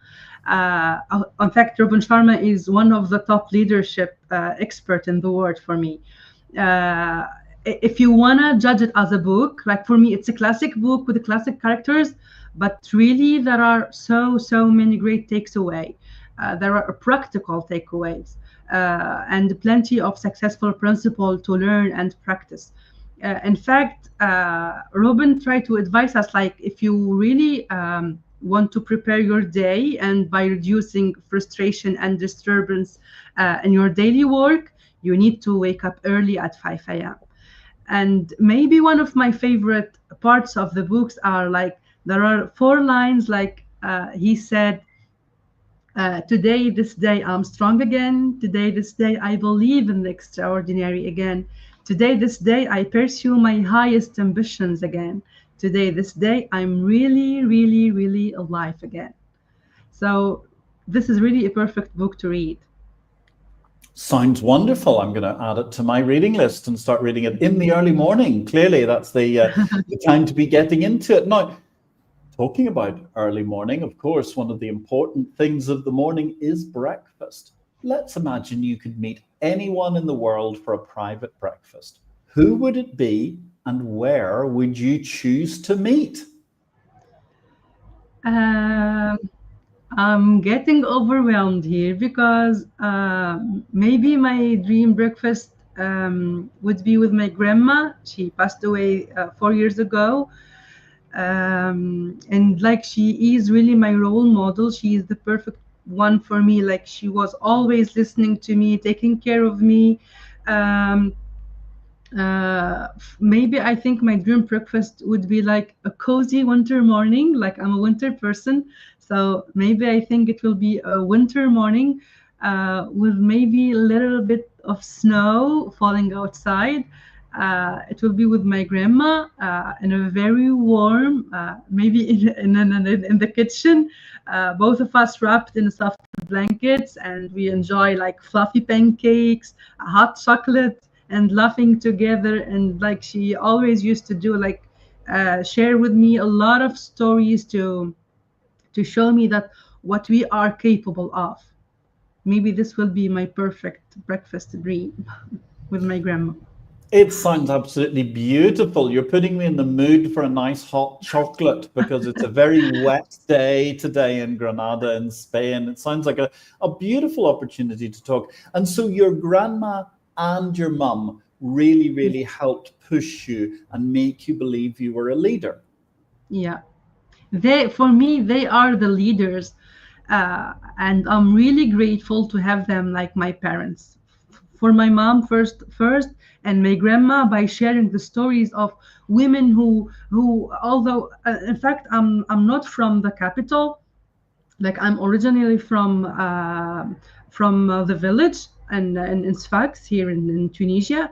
In fact, Robin Sharma is one of the top leadership expert in the world for me. If you want to judge it as a book, like for me, it's a classic book with classic characters, but really there are so many great takeaways. There are practical takeaways and plenty of successful principle to learn and practice. In fact, Robin tried to advise us, like if you really want to prepare your day and by reducing frustration and disturbance in your daily work, you need to wake up early at 5 a.m. And maybe one of my favorite parts of the books are like, there are 4 lines, like he said, today, this day, I'm strong again. Today, this day, I believe in the extraordinary again. Today, this day, I pursue my highest ambitions again. Today, this day, I'm really alive again. So this is really a perfect book to read. Sounds wonderful. I'm going to add it to my reading list and start reading it in the early morning. Clearly, that's the time to be getting into it. Now, talking about early morning, of course, one of the important things of the morning is breakfast. Let's imagine you could meet anyone in the world for a private breakfast. Who would it be and where would you choose to meet? Um, I'm getting overwhelmed here because maybe my dream breakfast would be with my grandma. She passed away 4 years ago. And like she is really my role model. She is the perfect one for me. Like she was always listening to me, taking care of me. Um, Maybe I think my dream breakfast would be like a cozy winter morning. Like I'm a winter person, so maybe I think it will be a winter morning with maybe a little bit of snow falling outside. It will be with my grandma in a very warm, maybe in the kitchen. Both of us wrapped in soft blankets, and we enjoy like fluffy pancakes, hot chocolate, and laughing together. And like she always used to do, like share with me a lot of stories to show me that what we are capable of. Maybe this will be my perfect breakfast dream with my grandma. It sounds absolutely beautiful. You're putting me in the mood for a nice hot chocolate because it's a very wet day today in Granada in Spain. It sounds like a beautiful opportunity to talk. And so your grandma and your mum really, really helped push you and make you believe you were a leader. Yeah, they, for me, they are the leaders, and I'm really grateful to have them like my parents. For my mom first, and my grandma by sharing the stories of women who although in fact I'm not from the capital. Like I'm originally from the village and in Sfax here in Tunisia,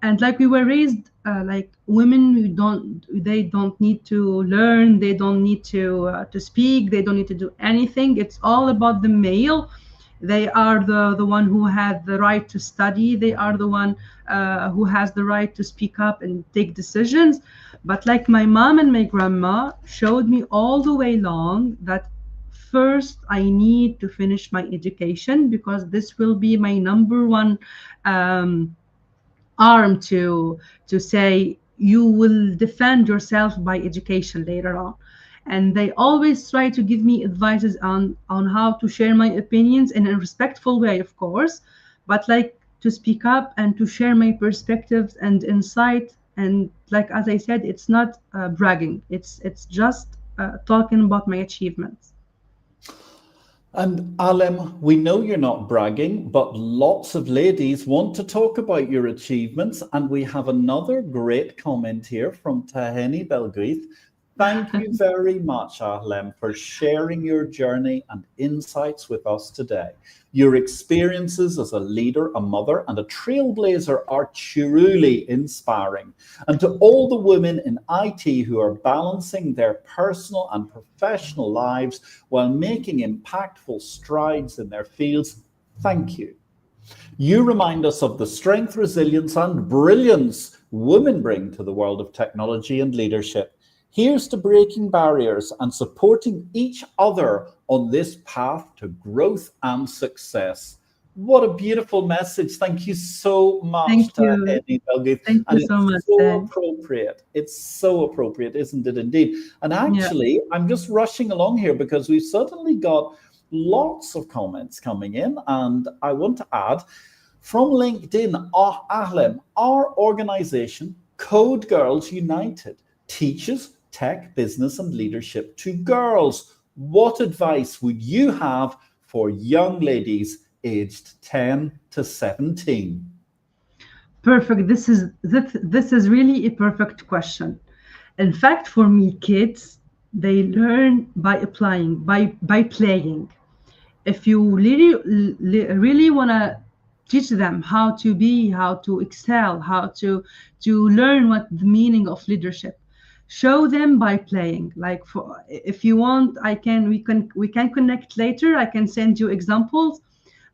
and like we were raised like women who don't need to learn, they don't need to speak, they don't need to do anything. It's all about the male. They are the one who had the right to study, they are the one who has the right to speak up and take decisions. But like my mom and my grandma showed me all the way long that first I need to finish my education, because this will be my number one um, arm to say you will defend yourself by education later on. And they always try to give me advices on how to share my opinions in a respectful way, of course, but like to speak up and to share my perspectives and insight. And like as I said, it's not bragging, it's just talking about my achievements. And Alim, we know you're not bragging, but lots of ladies want to talk about your achievements. And we have another great comment here from Taheni Belgrith. Thank you very much, Ahlem, for sharing your journey and insights with us today. Your experiences as a leader, a mother, and a trailblazer are truly inspiring. And to all the women in IT who are balancing their personal and professional lives while making impactful strides in their fields, thank you. You remind us of the strength, resilience, and brilliance women bring to the world of technology and leadership. Here's to breaking barriers and supporting each other on this path to growth and success. What a beautiful message. Thank you so much Thank to you. Eddie Belgate. Thank you And so it's much, so Dad. appropriate. It's so appropriate, isn't it indeed? And Yeah. actually, I'm just rushing along here because we've suddenly got lots of comments coming in. And I want to add from LinkedIn, Ahlem, our organization, Code Girls United, teaches tech, business, and leadership to girls. What advice would you have for young ladies aged 10 to 17? Perfect. This is really a perfect question. In fact, for me, kids, they learn by applying, by playing. If you really want to teach them how to be, how to excel, how to learn what the meaning of leadership, show them by playing. Like for, if you want, I can we can connect later, I can send you examples.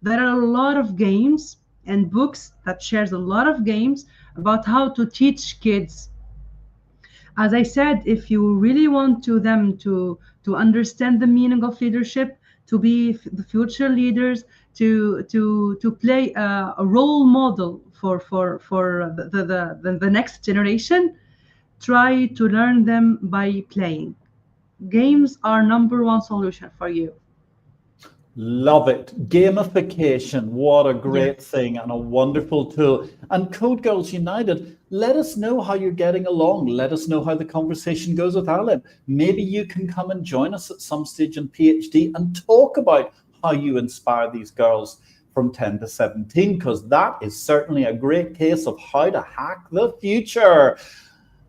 There are a lot of games and books that shares a lot of games about how to teach kids. As I said, if you really want to them to understand the meaning of leadership, to be the future leaders, to play a role model for the next generation, try to learn them by playing. Games are number one solution for you. Love it. Gamification. What a Yes. great thing and a wonderful tool. And Code Girls United, let us know how you're getting along. Let us know how the conversation goes with Ahlem. Maybe you can come and join us at some stage in PhD and talk about how you inspire these girls from 10 to 17, because that is certainly a great case of how to hack the future.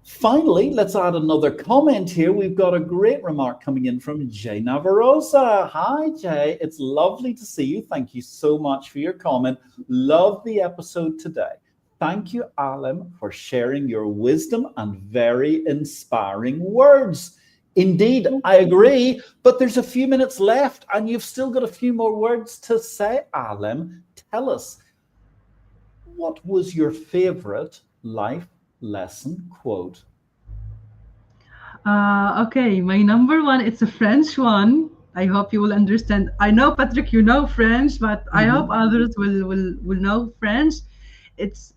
Finally, let's add another comment here. We've got a great remark coming in from Jay Navarroza. Hi, Jay. It's lovely to see you. Thank you so much for your comment. Love the episode today. Thank you, Ahlem, for sharing your wisdom and very inspiring words. Indeed, I agree, but there's a few minutes left and you've still got a few more words to say, Ahlem. Tell us, what was your favorite life lesson quote? Okay, my number one, it's a French one. I hope you will understand. I know, Patrick, you know French, but I hope others will know French. It's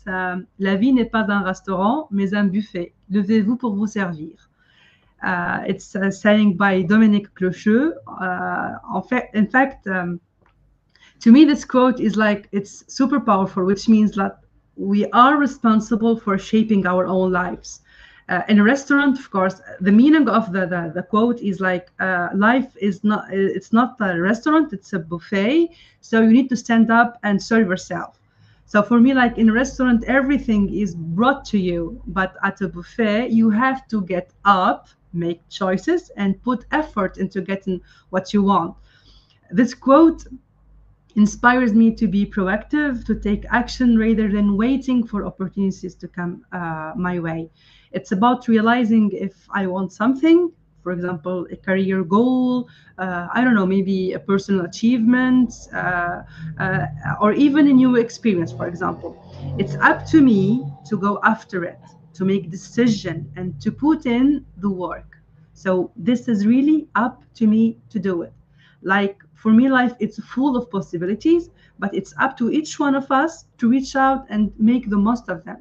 La vie n'est pas un restaurant, mais un buffet. Levez-vous pour vous servir. It's a saying by Dominique Clocheux. In fact, to me, this quote is like, it's super powerful, which means that we are responsible for shaping our own lives. In a restaurant, of course, the meaning of the quote is like, life is not, it's not a restaurant, it's a buffet. So you need to stand up and serve yourself. So for me, like in a restaurant, everything is brought to you, but at a buffet, you have to get up, make choices, and put effort into getting what you want. This quote inspires me to be proactive, to take action rather than waiting for opportunities to come my way. It's about realizing if I want something, for example, a career goal, I don't know, maybe a personal achievement, or even a new experience, for example. It's up to me to go after it, to make decision and to put in the work. So this is really up to me to do it. Like for me, life, it's full of possibilities, but it's up to each one of us to reach out and make the most of them.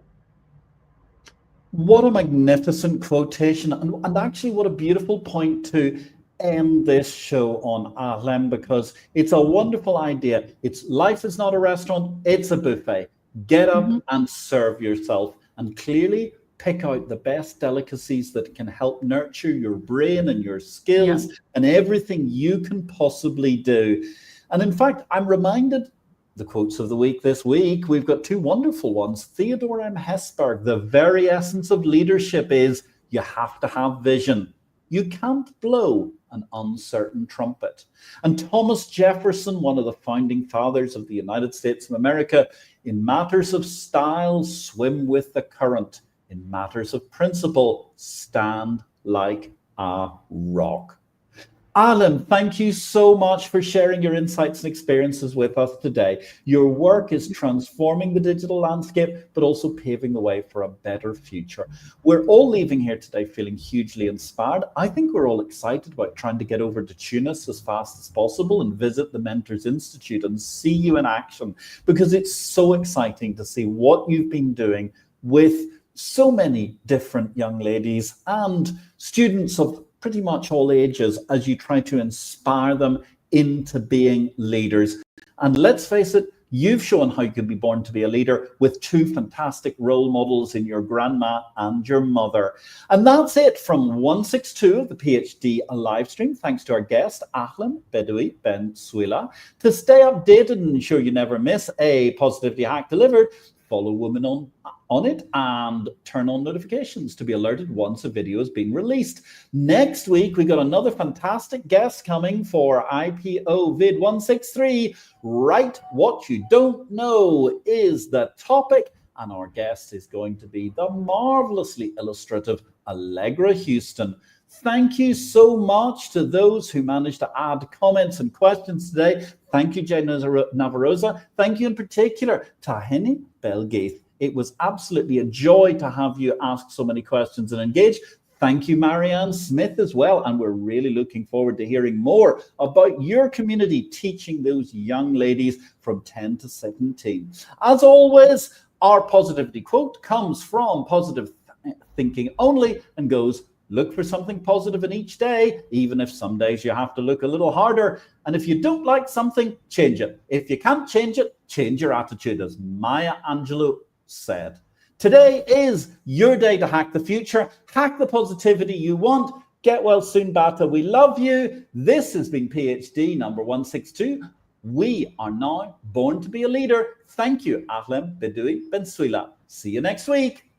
What a magnificent quotation, and actually what a beautiful point to end this show on, Ahlem, because it's a wonderful idea. It's life is not a restaurant, it's a buffet. Get up and serve yourself, and clearly pick out the best delicacies that can help nurture your brain and your skills and everything you can possibly do. And in fact, I'm reminded, the quotes of the week this week, we've got two wonderful ones. Theodore M. Hesberg, the very essence of leadership is you have to have vision. You can't blow an uncertain trumpet. And Thomas Jefferson, one of the founding fathers of the United States of America, in matters of style, swim with the current. In matters of principle, stand like a rock. Ahlem, thank you so much for sharing your insights and experiences with us today. Your work is transforming the digital landscape, but also paving the way for a better future. We're all leaving here today feeling hugely inspired. I think we're all excited about trying to get over to Tunis as fast as possible and visit the Mentors Institute and see you in action, because it's so exciting to see what you've been doing with so many different young ladies and students of pretty much all ages as you try to inspire them into being leaders. And let's face it, you've shown how you can be born to be a leader with two fantastic role models in your grandma and your mother. And that's it from 162 of the PhD live stream. Thanks to our guest, Ahlem Bedoui Ben Souilah. To stay updated and ensure you never miss a Positivity Hack delivered, follow Women on it and turn on notifications to be alerted once a video has been released. Next week, we got another fantastic guest coming for IPO Vid 163. Write What You Don't Know is the topic, and our guest is going to be the marvelously illustrative Allegra Houston. Thank you so much to those who managed to add comments and questions today. Thank you, Jane Navarosa. Thank you in particular to Henny Belgaith. It was absolutely a joy to have you ask so many questions and engage. Thank you, Marianne Smith, as well. And we're really looking forward to hearing more about your community teaching those young ladies from 10 to 17. As always, our positivity quote comes from Positive Thinking Only and goes, look for something positive in each day, even if some days you have to look a little harder. And if you don't like something, change it. If you can't change it, change your attitude, as Maya Angelou said. Today is your day to hack the future. Hack the positivity you want. Get well soon, Bata. We love you. This has been PhD number 162. We are now born to be a leader. Thank you, Ahlem Bedoui Ben Souilah. See you next week.